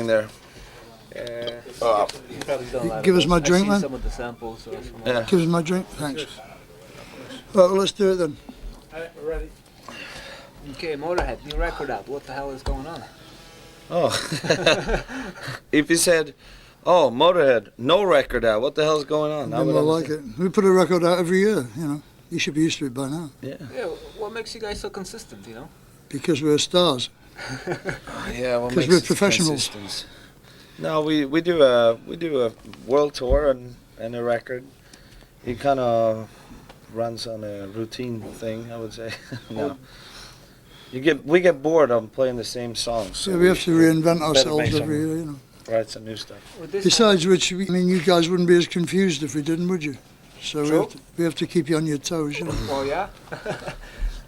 there. You probably done a lot Give of us my I've drink, seen man. some of the samples. Yeah. Give us my drink, thanks. Right, well, let's do it then. Alright, we're ready. Okay, Motorhead, new record out. What the hell is going on? Oh. If you said, "Oh, Motorhead, no record out. What the hell's going on?" I Then would we'll like understand. it. We put a record out every year, you know. You should be used to it by now. Yeah. Yeah, what makes you guys so consistent, you know? Because we're stars. Yeah. What 'Cause makes we're it professionals. consistent? No, we do a world tour and a record. It kind of runs on a routine thing, I would say. No. We get bored of playing the same songs. So we have to reinvent better ourselves make every some- year, you know. Write some new stuff. With this Besides which, you guys wouldn't be as confused if we didn't, would you? So True. we have to keep you on your toes, you know. Well, yeah.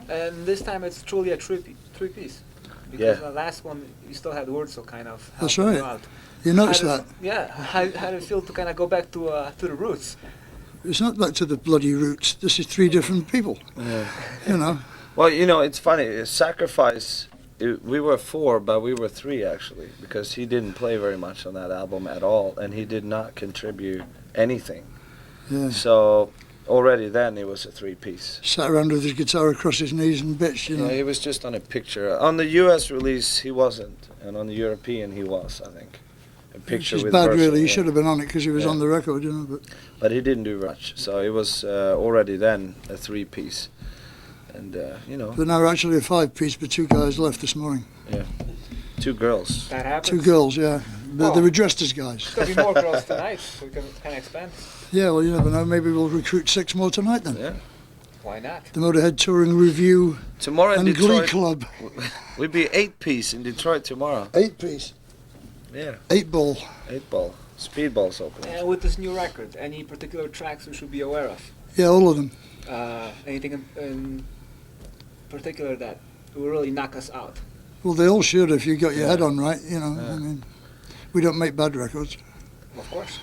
And this time it's truly a three-piece. Because Yeah. the last one, you still had Wurzel kind of That's helping you right. out. You notice How that? did- Yeah. How did it feel to kind of go back to the roots? It's not back to the bloody roots. This is three different people, Yeah. you know. Well, it's funny. Sacrifice. We were four, but we were three actually, because he didn't play very much on that album at all, and he did not contribute anything. Yeah. So already then it was a three-piece. Sat around with his guitar across his knees and bitched, you know. Yeah, he was just on a picture. On the U.S. release, he wasn't, and on the European, he was, I think. A Which picture is with bad, Wurzel, really. He yeah. should have been on it because he was Yeah. on the record, you know. But he didn't do much, so it was already then a three-piece, and But now we're actually a five-piece, but two guys left this morning. two girls. That happened. Two girls, yeah. Oh. They were dressed as guys. There'll be more girls tonight, so we can kind of expand. Yeah, well, you never know. Maybe we'll recruit 6 more tonight then. Yeah. Why not? The Motorhead Touring Review Tomorrow in and Glee Detroit, Club. we'd be 8-piece in Detroit tomorrow. 8-piece. Yeah. 8-ball. 8-ball. Speedball's opening. And with this new record, any particular tracks we should be aware of? Yeah, all of them. Anything in particular that will really knock us out? Well, they all should if you got your Yeah. head on right, you know. Yeah. I mean, we don't make bad records. Of course.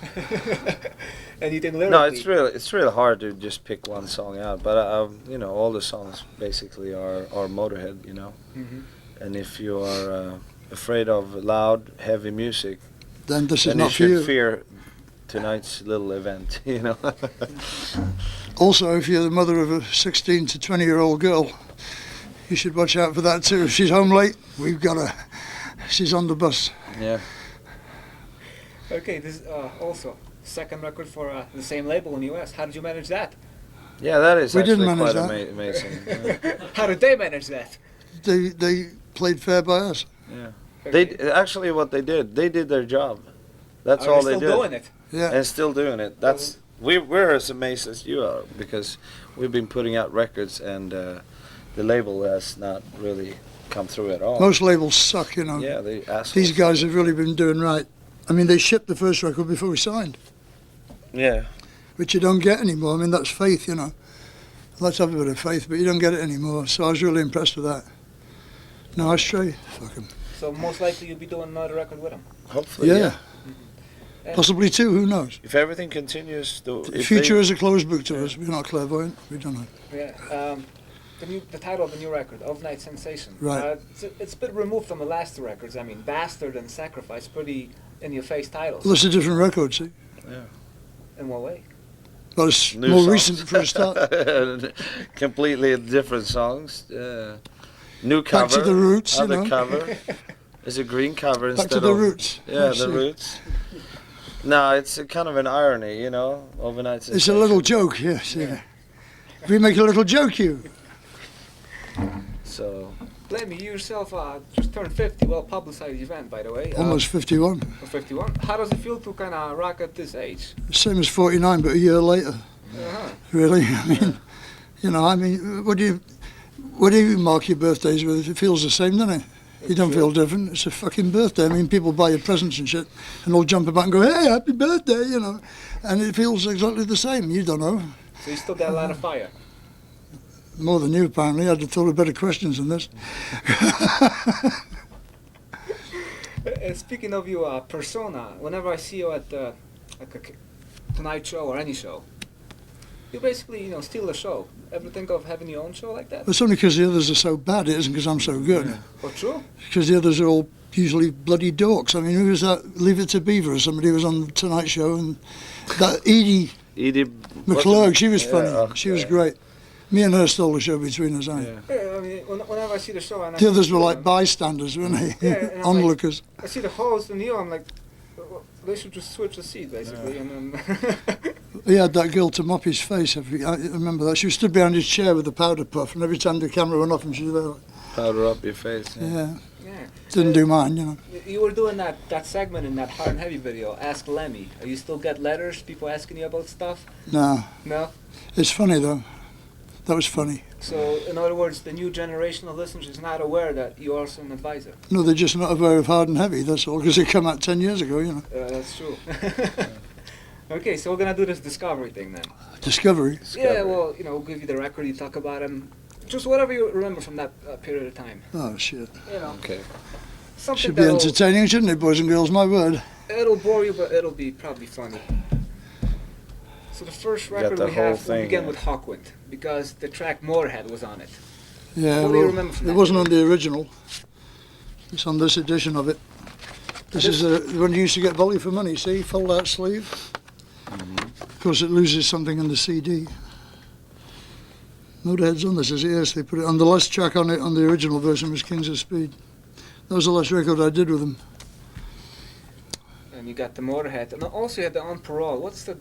Anything lyrically? No, it's really hard to just pick one song out. But all the songs basically are Motorhead, you know. Mhm. And if you are afraid of loud, heavy music, Then this is then you not for should you. fear tonight's little event, you know. Also, if you're the mother of a 16 to 20-year-old girl, you should watch out for that too. If she's home late, we've got her. She's on the bus. Yeah. Okay, this is also second record for the same label in the US. How did you manage that? Yeah, that is We actually didn't manage quite that. amazing. Yeah. How did they manage that? They played fair by us. Okay. Actually what they did their job. That's Are all they they still did. doing it? Yeah. And still doing it. That's we're as amazed as you are, because we've been putting out records and the label has not really come through at all. Most labels suck, you know. Yeah, they assholes. These guys have really been doing right. I mean, they shipped the first record before we signed, Yeah. which you don't get anymore. I mean, that's faith, you know. Let's have a bit of faith, but you don't get it anymore. So I was really impressed with that. No, I stray. Fuck 'em. So most likely you'll be doing another record with them. Hopefully. Yeah. And Possibly two, who knows? If everything continues, The if future they, is a closed book to us. We're not clairvoyant. We don't know. Yeah. The title of the new record, Of Night Sensation. Right. It's a bit removed from the last two records. I mean, Bastard and Sacrifice, pretty in-your-face titles. Well, it's a different record, see? In what way? Well, it's New more songs. recent for a start. completely different songs. New cover. Back to the roots, you Other know. cover. It's a green cover Back instead to the of roots. Yeah, I the see. roots. No, it's a kind of an irony, you know, overnight. It's a little joke, yes. Yeah. We make a little joke, you. So Lemmy, you yourself just turned 50. Well publicized event, by the way. Almost 51. Or 51. How does it feel to kind of rock at this age? Same as 49, but a year later. Uh-huh. Really? I mean, you know, what do you mark your birthdays with? It feels the same, doesn't it? You don't feel different. It's a fucking birthday. I mean, people buy you presents and shit, and they'll jump about and go, "Hey, happy birthday," you know, and it feels exactly the same. You don't know. So you still got a lot of fire. More than you, apparently. I'd have thought of better questions than this. Speaking of your persona, whenever I see you at like a Tonight Show or any show, you basically, steal the show. Ever think of having your own show like that? It's only because the others are so bad. It isn't because I'm so good. Oh, true? Because the others are all usually bloody dorks. I mean, who was that? Leave It to Beaver or somebody who was on the Tonight Show, and that Edie McClurg, she was funny. She was great. Me and her stole the show between us, Yeah, I mean, whenever I see the show, and the others were like bystanders, weren't they? Yeah, Onlookers. I see the host and I'm like, well, they should just switch the seat basically, and then. He had that girl to mop his face. I remember that. She stood behind his chair with a powder puff, and every time the camera went off, and she was there. Like, powder up your face. Yeah. Yeah. Didn't do mine, you know. You were doing that segment in that Hard and Heavy video, Ask Lemmy. You still get letters, people asking you about stuff? No. No? It's funny though. That was funny. So, in other words, the new generation of listeners is not aware that you're also an advisor? No, they're just not aware of Hard and Heavy, that's all, because it came out 10 years ago, you know. That's true. Okay, so we're going to do this discovery thing then. Discovery? Yeah, well, we'll give you the record, you talk about him. Just whatever you remember from that period of time. Oh, shit. Okay. Something Should be entertaining, shouldn't it, boys and girls? My word. It'll bore you, but it'll be probably funny. So the first record we have, we begin with Hawkwind, because the track Motorhead was on it. Yeah, what do you remember from that? It wasn't on the original. It's on this edition of it. This is the one you used to get Volley for money, see? Fold out sleeve. Of course, it loses something in the CD. Motorhead's on this, is it? Yes, they put it on. The last track on it, on the original version, was Kings of Speed. That was the last record I did with them. And you got the Motorhead, and also you had the On Parole. What's the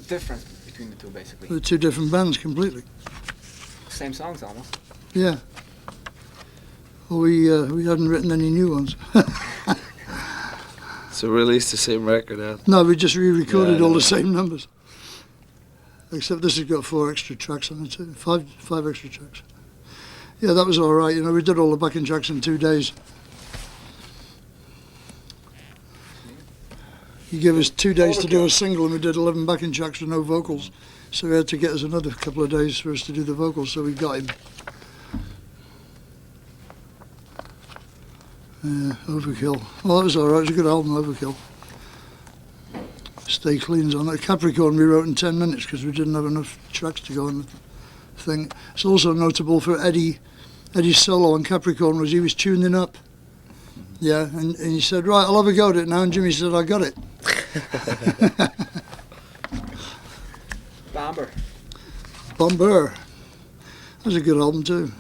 difference between the two, basically? They're two different bands completely. Same songs, almost. Yeah. Well, we hadn't written any new ones. So released the same record out? No, we just re-recorded all the same numbers. Except this has got 4 extra tracks on it too. Five extra tracks. Yeah, that was all right. We did all the backing tracks in 2 days. He gave us 2 days to do a single, and we did 11 backing tracks with no vocals. So he had to get us another couple of days for us to do the vocals, so we got him. Yeah, Overkill. Well, that was all right. It was a good album, Overkill. Stay Clean's on it. Capricorn we wrote in 10 minutes because we didn't have enough tracks to go on the thing. It's also notable for Eddie's solo on Capricorn was he was tuning up. Yeah, and he said, right, I'll have a go at it now, and Jimmy said, I got it. Bomber. That was a good album too.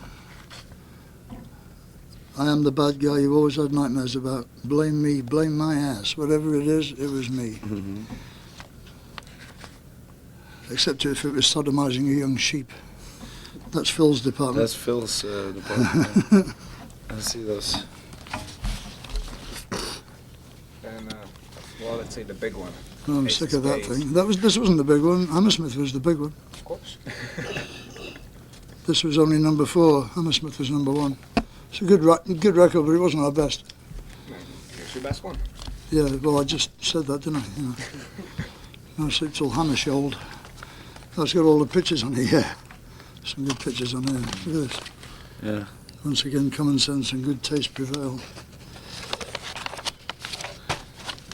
I am the bad guy you've always had nightmares about. Blame me, blame my ass. Whatever it is, it was me. Mm-hmm. Except if it was sodomizing a young sheep. That's Phil's department. That's Phil's department. Yeah. I see those. And, well, let's say the big one. Oh, I'm sick of that thing. This wasn't the big one. Hammersmith was the big one. Of course. This was only number 4. Hammersmith was number 1. It's a good record, but it wasn't our best. Here's your best one. Yeah, well, I just said that, didn't I? No sleep till Hammershold. That's got all the pictures on it, yeah. Some good pictures on here. Look at this. Yeah. Once again, common sense and good taste prevail.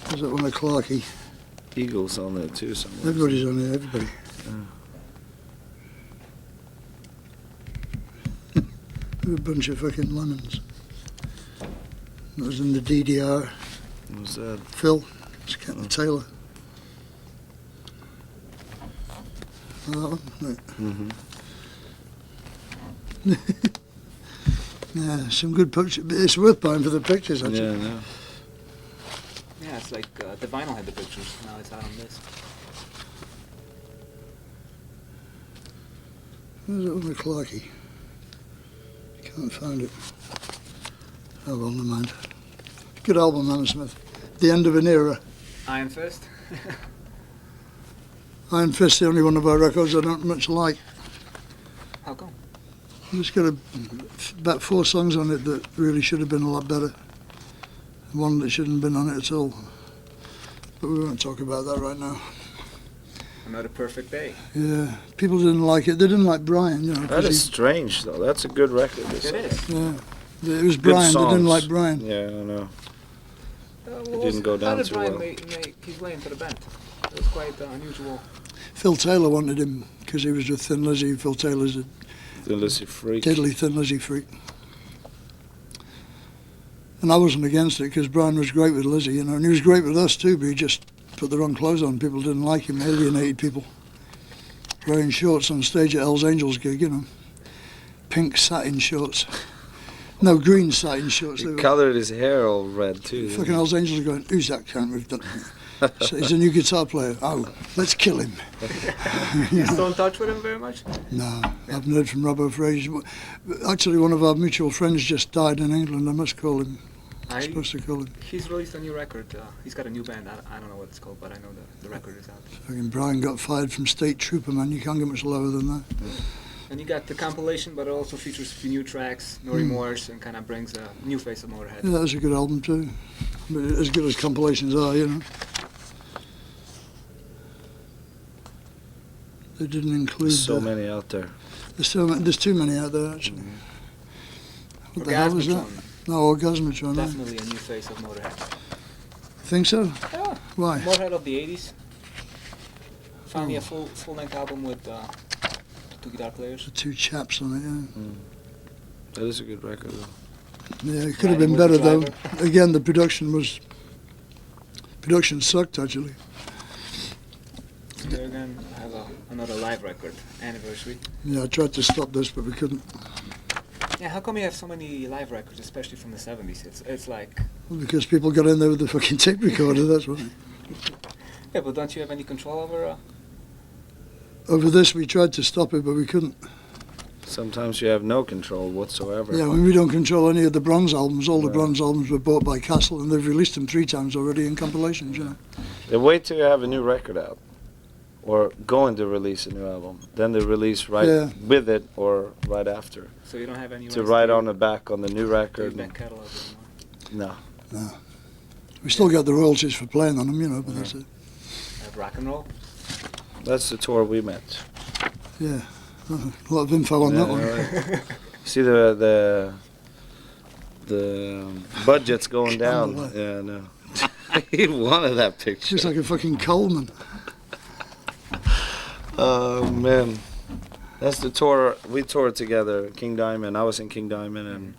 There's that one of Clarkey. Eagles on there too somewhere. Everybody's on here, everybody. A bunch of fucking lemons. That was in the DDR. What was that? Phil. It's Captain Taylor. That one? Right. Mm-hmm. Yeah, some good pictures. It's worth buying for the pictures, actually. Yeah, I know. Yeah, it's like the vinyl had the pictures. Now it's out on this. Where's that one of Clarkey? Can't find it. Oh well, never mind. Good album, Hammersmith. The end of an era. Iron Fist. Iron Fist, the only one of our records I don't much like. How come? It's got about 4 songs on it that really should have been a lot better. One that shouldn't have been on it at all. But we won't talk about that right now. Another Perfect Day. Yeah, people didn't like it. They didn't like Brian, you know. That is strange, though. That's a good record. It is. Yeah, it was Brian. They didn't like Brian. Yeah, I know. Well, didn't go down how did too Brian well. make his way into the band? It was quite unusual. Phil Taylor wanted him because he was with Thin Lizzy. Phil Taylor's a The Lizzy Freak. deadly Thin Lizzy freak. And I wasn't against it because Brian was great with Lizzie, you know, and he was great with us too, but he just put the wrong clothes on. People didn't like him, alienated people. Wearing shorts on stage at Hell's Angels gig, you know. Pink satin shorts. No, green satin shorts. He coloured his hair all red too. Fucking Hell's Angels are going, who's that cunt we've done? So he's a new guitar player. Oh, let's kill him. You still in touch with him very much? No, I haven't heard from Robbo for ages. Actually, one of our mutual friends just died in England. I must call him. I'm supposed to call him. He's released a new record. He's got a new band. I don't know what it's called, but I know the record is out. Fucking Brian got fired from State Trooper, man. You can't get much lower than that. And you got the compilation, but it also features a few new tracks, no remorse, and kind of brings a new face of Motorhead. Yeah, that was a good album too. But as good as compilations are, you know. They didn't include. There's so many out there. There's too many out there actually. What the hell is that? No, Orgasmatron. Definitely a new face of Motorhead. Think so? Yeah. Why? Motorhead of the 80s. Finally a full-length album with two guitar players. The two chaps on it, yeah. That is a good record though. Yeah, it could have been better though. Again, the production sucked actually. Here again, I have another live record, Anniversary. Yeah, I tried to stop this, but we couldn't. Yeah, how come you have so many live records, especially from the 70s? It's like... Well, because people got in there with the fucking tape recorder, that's why. Yeah, but don't you have any control over... Over this, we tried to stop it, but we couldn't. Sometimes you have no control whatsoever. Yeah, when we don't control any of the Bronze albums. All the Bronze albums were bought by Castle, and they've released them 3 times already in compilations, you know. They wait till you have a new record out, or going to release a new album. Then they release with it or right after. So you don't have any... To write on the back on the new record. Back catalog anymore? No. No. We still got the royalties for playing on them, you know, but that's it. Rock and roll? That's the tour we met. Yeah. A lot of info on that one. Right. See the budget's going down. Yeah, no. He wanted that picture. Just like a fucking Coleman. Oh man, that's the tour. We toured together, King Diamond. I was in King Diamond and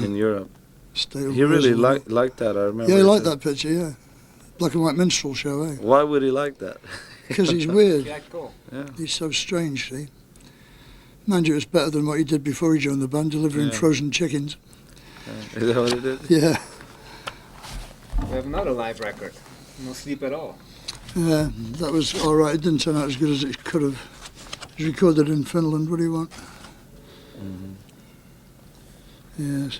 in Europe. He really liked that. I remember. Yeah, he liked that picture. Yeah, black and white minstrel show. Eh? Why would he like that? Because he's weird. Yeah, cool. Yeah. He's so strange. See, mind you, it's better than what he did before he joined the band, delivering frozen chickens. Is that what he did? Yeah. We have another live record. No Sleep at All. Yeah, that was all right. It didn't turn out as good as it could have. It was recorded in Finland. What do you want? Yes.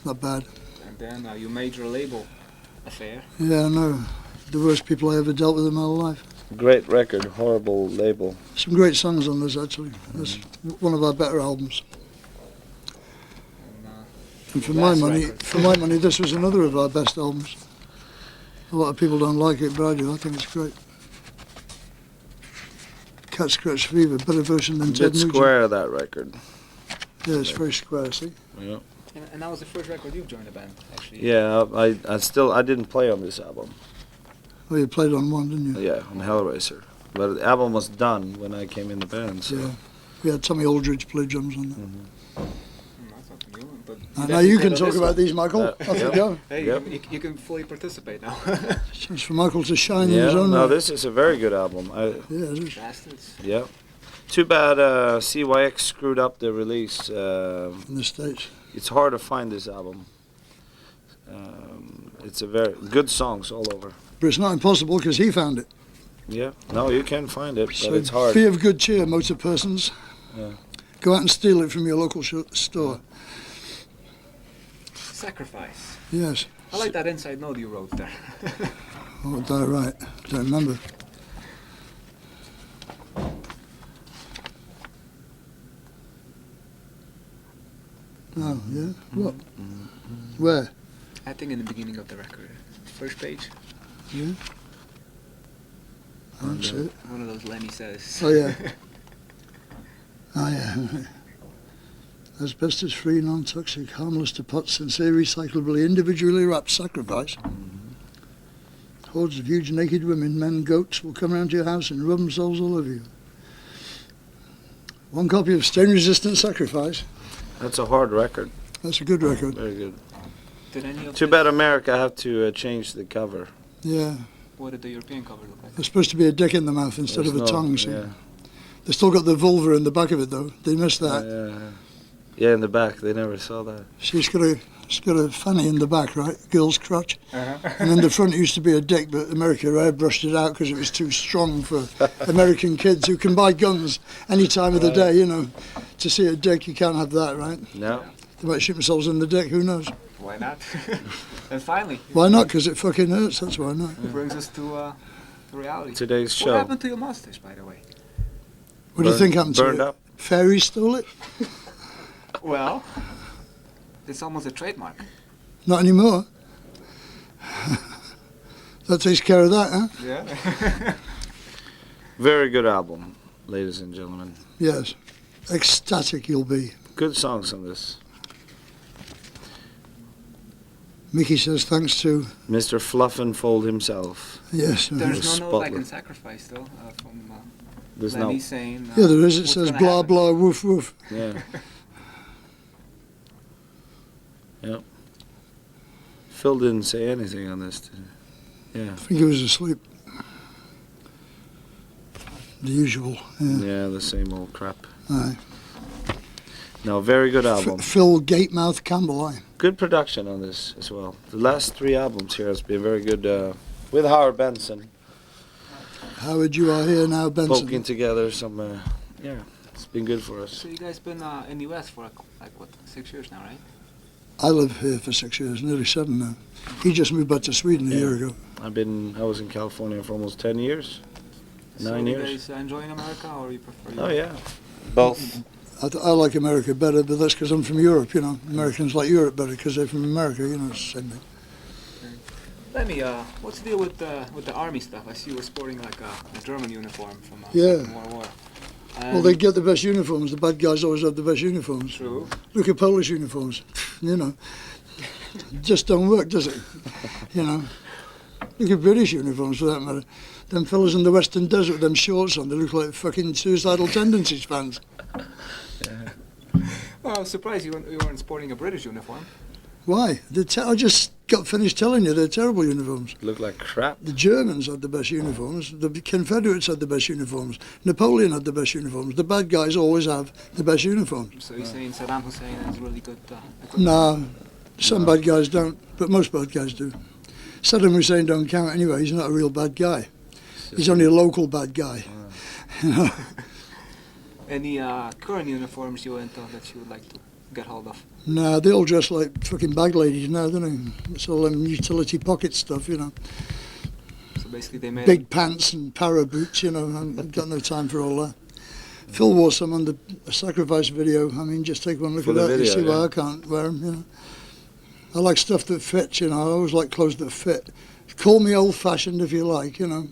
Not bad. And then your major label affair. Yeah, I know. The worst people I ever dealt with in my life. Great record, horrible label. Some great songs on this, actually. That's one of our better albums. And for my money, this was another of our best albums. A lot of people don't like it, but I do. I think it's great. Cat Scratch Fever, better version than Ted Nugent. Square, that record. Yeah, it's very square, see? Yeah. And that was the first record you've joined the band, actually. Yeah, I didn't play on this album. Well, you played on one, didn't you? Yeah, on Hellraiser. But the album was done when I came in the band, so. Yeah. We had Tommy Aldridge play drums on that. That's not new, but Now you can talk about these, Michael. Off you go. Hey, you can fully participate now. Chance for Michael to shine in his own no, way. this is a very good album. Yeah, it is. Bastards. Yeah. Too bad CYX screwed up the release. In the States. It's hard to find this album. It's a very good songs all over. But it's not impossible because he found it. Yeah. No, you can find it, but So it's hard. be of good cheer, motor persons. Yeah. Go out and steal it from your local store. Sacrifice. Yes. I like that inside note you wrote there. Oh, did I write? Don't remember. Oh, yeah? What? Where? I think in the beginning of the record. First page. Yeah? I don't see it. One of those Lemmy says. Oh, yeah. Oh, yeah. Asbestos-free, non-toxic, harmless to pot, sincere, recyclably, individually wrapped sacrifice. Hordes of huge naked women, men, goats will come around to your house and rub themselves all over you. One copy of Stain-Resistant Sacrifice. That's a hard record. That's a good record. Very good. Did any of Too bad America have to change the cover. Yeah. What did the European cover look like? There's supposed to be a dick in the mouth instead There's of a tongue. See? Yeah. They still got the vulva in the back of it though. They missed that. Yeah, in the back. They never saw that. She's got a fanny in the back, right? Girl's crotch. Uh-huh. And in the front it used to be a dick, but America airbrushed it out because it was too strong for American kids who can buy guns any time of the day, you know. To see a dick, you can't have that, right? No. They might shoot themselves in the dick, who knows? Why not? And finally, Why not? Because it fucking hurts, that's why not. it brings us to reality. Today's show. What happened to your mustache, by the way? What do you think happened to Burned it? up. Fairies stole it? Well, it's almost a trademark. Not anymore. That takes care of that, huh? Yeah. Very good album, ladies and gentlemen. Yes. Ecstatic you'll be. Good songs on this. Mickey says thanks to, Mr. Fluff and Fold himself. yes. There's no note like in Spotless. Sacrifice, though, from There's Lemmy no. saying... Yeah, there is. It what's says gonna blah, happen. blah, woof, woof. Yeah. Yep. Phil didn't say anything on this. Did he? Yeah. I think he was asleep. The usual, yeah. Yeah, the same old crap. Aye. No, very good album. Phil Gatemouth Campbell, aye. Good production on this as well. The last 3 albums here has been very good. With Howard Benson Howard, you are here now, Benson. poking together some. Yeah, it's been good for us. So you guys been in the US for like what, 6 years now, right? I lived here for 6 years, nearly 7 now. He just moved back to Sweden a year ago. I was in California for almost 10 years. So 9 you years. guys enjoying America, or you prefer? Oh yeah, both. I like America better, but that's because I'm from Europe, you know. Americans like Europe better because they're from America, you know, it's the same thing. Lemmy, what's the deal with the army stuff? I see you were sporting like a German uniform from Yeah. Second World War. Well, they get the best uniforms. The bad guys always have the best uniforms. True. Look at Polish uniforms, you know. Just don't work, does it? You know. Look at British uniforms, for that matter. Them fellas in the Western Desert with them shorts on, they look like fucking suicidal tendencies fans. Well, I was surprised you weren't sporting a British uniform. Why? I just got finished telling you they're terrible uniforms. Look like crap. The Germans had the best uniforms. The Confederates had the best uniforms. Napoleon had the best uniforms. The bad guys always have the best uniforms. So you're saying Saddam Hussein has really good equipment? No, some bad guys don't, but most bad guys do. Saddam Hussein don't count anyway. He's not a real bad guy. He's only a local bad guy. You know? Any current uniforms you into that you would like to get hold of? No, they all dress like fucking bag ladies now, don't they? It's all them utility pocket stuff, you know. So basically they made Big pants and para boots, you know. I've got no time for all that. Phil wore some on the Sacrifice video. I mean, just take one look For at the that. You video, see why yeah. I can't wear them, you know. I like stuff that fits, you know. I always like clothes that fit. Call me old-fashioned if you like, you know.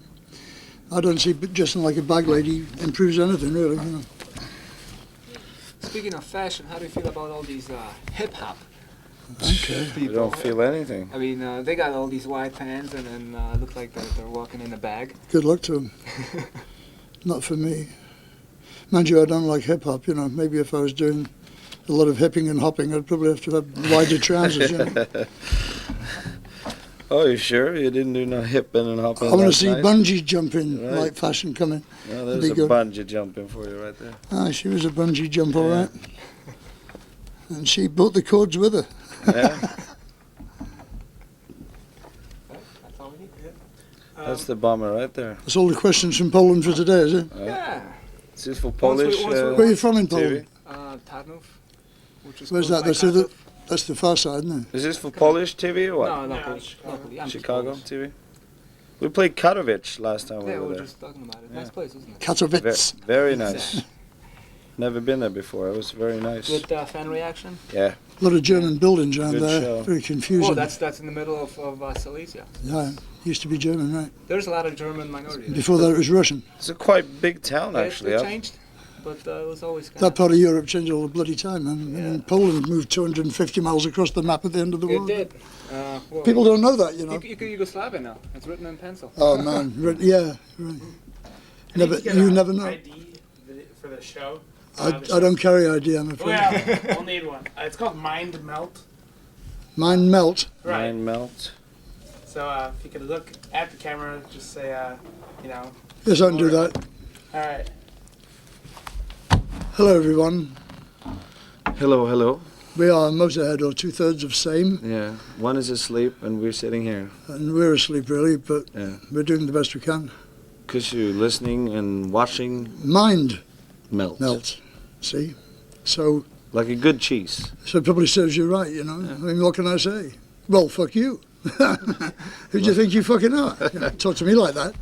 I don't see dressing like a bag lady improves anything, really, you know. Speaking of fashion, how do you feel about all these hip-hop Okay. I people? don't feel anything. I mean, they got all these white pants and then look like they're walking in a bag. Good luck to them. Not for me. Mind you, I don't like hip-hop, you know. Maybe if I was doing a lot of hipping and hopping, I'd probably have to have wider trousers, you know. Oh, you sure? You didn't do no hipping and hopping I want to last see night? bungee jumping, Right. like fashion coming. Yeah, That'd there's be a good. bungee jumping for you right there. Ah, she was a bungee jump, all Yeah. right. And she brought the cords with her. Yeah, That's all we need. that's the bomber right there. That's all the questions from Poland for today, is it? Yeah. Is this for Polish once we- Where are you from in TV? Poland? Tarnów, which is Where's close that? by That's the, Kraków. that's the far side, isn't it? Is this for Polish TV or what? No, No, Polish. Chicago. Locally. I'm Chicago Polish. TV? We played Katowice last time we Yeah, we were were there. just talking about it. Yeah. Nice place, isn't it? Katowice. Very nice. Never been there before. It was very nice. Good fan reaction. Yeah. A lot of German buildings around Good there. show. Very confusing. Oh, that's in the middle of Silesia. Yeah, used to be German, right? There's a lot of German minorities. Before that it was Russian. It's a quite big town actually. It huh? changed, but it was always kind That part of Europe changed all the bloody time, man. I Yeah. mean, Poland moved 250 miles across the map at the end of the It world. did. Well, People don't know that, you know. You could Yugoslavia now. It's written in pencil. Oh man, yeah, right. I need to get You a never know. ID for the show. I don't carry ID, I'm afraid. Well, we'll need one. It's called Mind Melt. Mind melt. Right. Mind melt. So if you could look at the camera, just say, you know. Yes, I can do that. All right. Hello, everyone. Hello, hello. We are Motorhead, or 2/3 of same, Yeah, one is asleep and we're sitting here. and we're asleep really, but Yeah. we're doing the best we can. Because you're listening and watching Mind melt. melt. See? So Like a good cheese. it probably serves you right, you know. I mean, what can I say? Well, fuck you. Who do you think you fucking are? You know, talk to me like that.